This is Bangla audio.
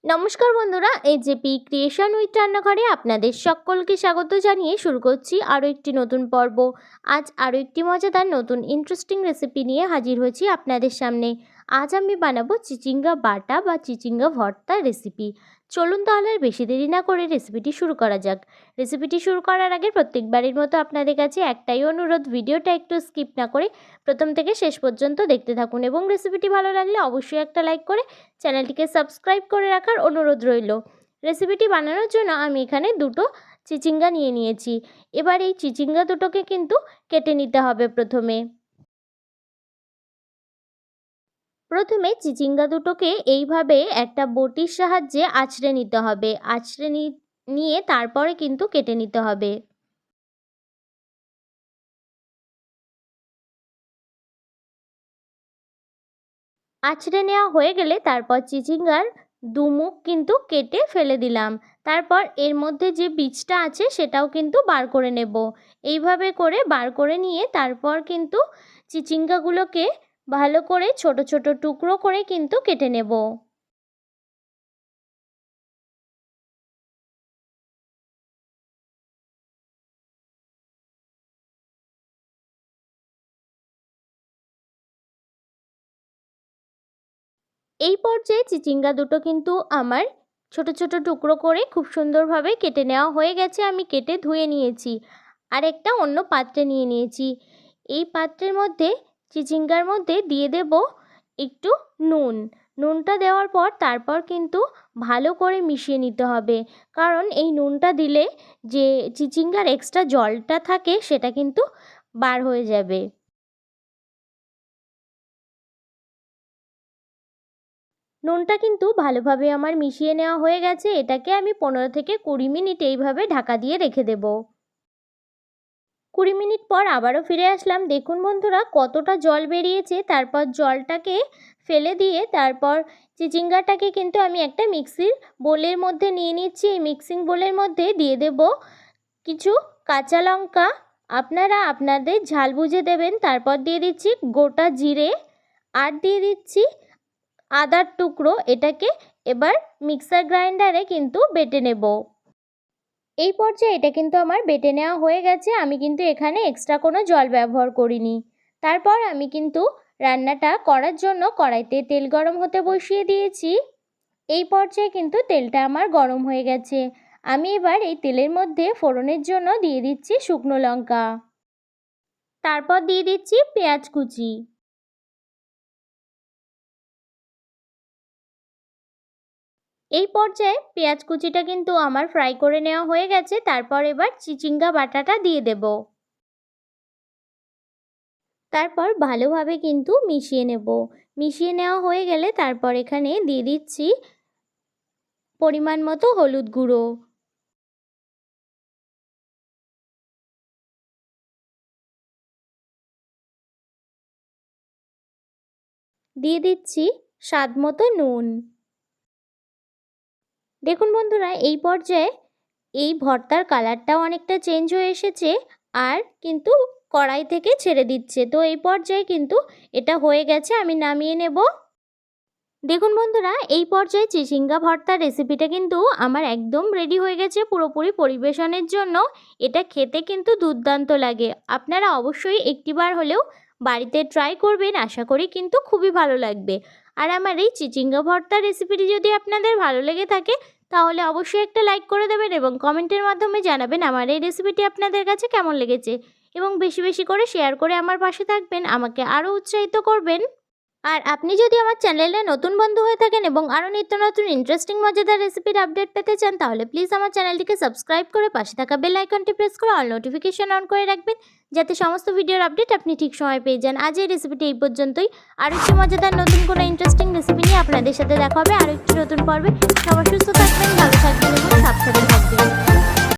নমস্কার বন্ধুরা, এজেপি ক্রিয়েশন উইথ রান্নাঘরে আপনাদের সকলকে স্বাগত জানিয়ে শুরু করছি আরও একটি নতুন পর্ব। আজ আরও একটি মজাদার নতুন ইন্টারেস্টিং রেসিপি নিয়ে হাজির হয়েছি আপনাদের সামনে। আজ আমি বানাবো চিচিঙ্গা বাটা বা চিচিঙ্গা ভর্তা রেসিপি। চলুন তাহলে আর বেশি দেরি না করে রেসিপিটি শুরু করা যাক। রেসিপিটি শুরু করার আগে প্রত্যেকবারের মতো আপনাদের কাছে একটাই অনুরোধ, ভিডিওটা একটু স্কিপ না করে প্রথম থেকে শেষ পর্যন্ত দেখতে থাকুন এবং রেসিপিটি ভালো লাগলে অবশ্যই একটা লাইক করে চ্যানেলটিকে সাবস্ক্রাইব করে রাখার অনুরোধ রইল। রেসিপিটি বানানোর জন্য আমি এখানে দুটো চিচিঙ্গা নিয়ে নিয়েছি। এবার এই চিচিঙ্গা দুটোকে কিন্তু কেটে নিতে হবে। প্রথমে চিচিঙ্গা দুটোকে এইভাবে একটা বটির সাহায্যে আঁচড়ে নিতে হবে। নিয়ে তারপরে কিন্তু কেটে নিতে হবে। আঁচড়ে নেওয়া হয়ে গেলে তারপর চিচিঙ্গার দুমুখ কিন্তু কেটে ফেলে দিলাম। তারপর এর মধ্যে যে বীজটা আছে সেটাও কিন্তু বার করে নেব। এইভাবে করে বার করে নিয়ে তারপর কিন্তু চিচিঙ্গাগুলোকে ভালো করে ছোট ছোট টুকরো করে কিন্তু কেটে নেব। এই পর্যায়ে চিচিঙ্গা দুটো কিন্তু আমার ছোট ছোট টুকরো করে খুব সুন্দরভাবে কেটে নেওয়া হয়ে গেছে। আমি কেটে ধুয়ে নিয়েছি আর একটা অন্য পাত্রে নিয়ে নিয়েছি। এই পাত্রের মধ্যে চিচিঙ্গার মধ্যে দিয়ে দেব একটু নুন। নুনটা দেওয়ার পর তারপর কিন্তু ভালো করে মিশিয়ে নিতে হবে, কারণ এই নুনটা দিলে যে চিচিঙ্গার এক্সট্রা জলটা থাকে সেটা কিন্তু বার হয়ে যাবে। নুনটা কিন্তু ভালোভাবে আমার মিশিয়ে নেওয়া হয়ে গেছে। এটাকে আমি 15 থেকে 20 মিনিট এইভাবে ঢাকা দিয়ে রেখে দেব। 20 মিনিট পর আবারও ফিরে আসলাম। দেখুন বন্ধুরা কতটা জল বেরিয়েছে। তারপর জলটাকে ফেলে দিয়ে তারপর চিচিঙ্গাটাকে কিন্তু আমি একটা মিক্সির বোলের মধ্যে নিয়ে নিচ্ছি। এই মিক্সিং বোলের মধ্যে দিয়ে দেব কিছু কাঁচা লঙ্কা। আপনারা আপনাদের ঝাল বুঝে দেবেন। তারপর দিয়ে দিচ্ছি গোটা জিরে আর দিয়ে দিচ্ছি আদার টুকরো। এটাকে এবার মিক্সার গ্রাইন্ডারে কিন্তু বেটে নেব। এই পর্যায়ে এটা কিন্তু আমার বেটে নেওয়া হয়ে গেছে। আমি কিন্তু এখানে এক্সট্রা কোনো জল ব্যবহার করিনি। তারপর আমি কিন্তু রান্নাটা করার জন্য কড়াইতে তেল গরম হতে বসিয়ে দিয়েছি। এই পর্যায়ে কিন্তু তেলটা আমার গরম হয়ে গেছে। আমি এবার এই তেলের মধ্যে ফোড়নের জন্য দিয়ে দিচ্ছি শুকনো লঙ্কা, তারপর দিয়ে দিচ্ছি পেঁয়াজ কুচি। এই পর্যায়ে পেঁয়াজ কুচিটা কিন্তু আমার ফ্রাই করে নেওয়া হয়ে গেছে। তারপর এবার চিচিঙ্গা বাটাটা দিয়ে দেব। তারপর ভালোভাবে কিন্তু মিশিয়ে নেব। মিশিয়ে নেওয়া হয়ে গেলে তারপর এখানে দিয়ে দিচ্ছি পরিমাণ মতো হলুদ গুঁড়ো, দিয়ে দিচ্ছি স্বাদ মতো নুন। দেখুন বন্ধুরা এই পর্যায়ে এই ভর্তার কালারটাও অনেকটা চেঞ্জ হয়ে এসেছে আর কিন্তু কড়াই থেকে ছেড়ে দিচ্ছে। তো এই পর্যায়ে কিন্তু এটা হয়ে গেছে, আমি নামিয়ে নেব। দেখুন বন্ধুরা এই পর্যায়ে চিচিঙ্গা ভর্তার রেসিপিটা কিন্তু আমার একদম রেডি হয়ে গেছে পুরোপুরি পরিবেশনের জন্য। এটা খেতে কিন্তু দুর্দান্ত লাগে। আপনারা অবশ্যই একটিবার হলেও বাড়িতে ট্রাই করবেন, আশা করি কিন্তু খুবই ভালো লাগবে। আর আমার এই চিচিঙ্গা ভর্তার রেসিপিটি যদি আপনাদের ভালো লেগে থাকে তাহলে অবশ্যই একটা লাইক করে দেবেন এবং কমেন্টের মাধ্যমে জানাবেন আমার এই রেসিপিটি আপনাদের কাছে কেমন লেগেছে। এবং বেশি বেশি করে শেয়ার করে আমার পাশে থাকবেন, আমাকে আরও উৎসাহিত করবেন। আর আপনি যদি আমার চ্যানেলে নতুন বন্ধু হয়ে থাকেন এবং আরও নিত্য নতুন ইন্টারেস্টিং মজাদার রেসিপির আপডেট পেতে চান তাহলে প্লিজ আমার চ্যানেলটিকে সাবস্ক্রাইব করে পাশে থাকা বেল আইকনটি প্রেস করে অল নোটিফিকেশন অন করে রাখবেন, যাতে সমস্ত ভিডিওর আপডেট আপনি ঠিক সময় পেয়ে যান। আজ এই রেসিপিটি এই পর্যন্তই। আরও একটি মজাদার নতুন কোনো ইন্টারেস্টিং রেসিপি নিয়ে আপনাদের সাথে দেখা হবে আরও একটি নতুন পর্বে। সবাই সুস্থ থাকবেন, ভালো থাকবেন এবং সাবধানে থাকবেন।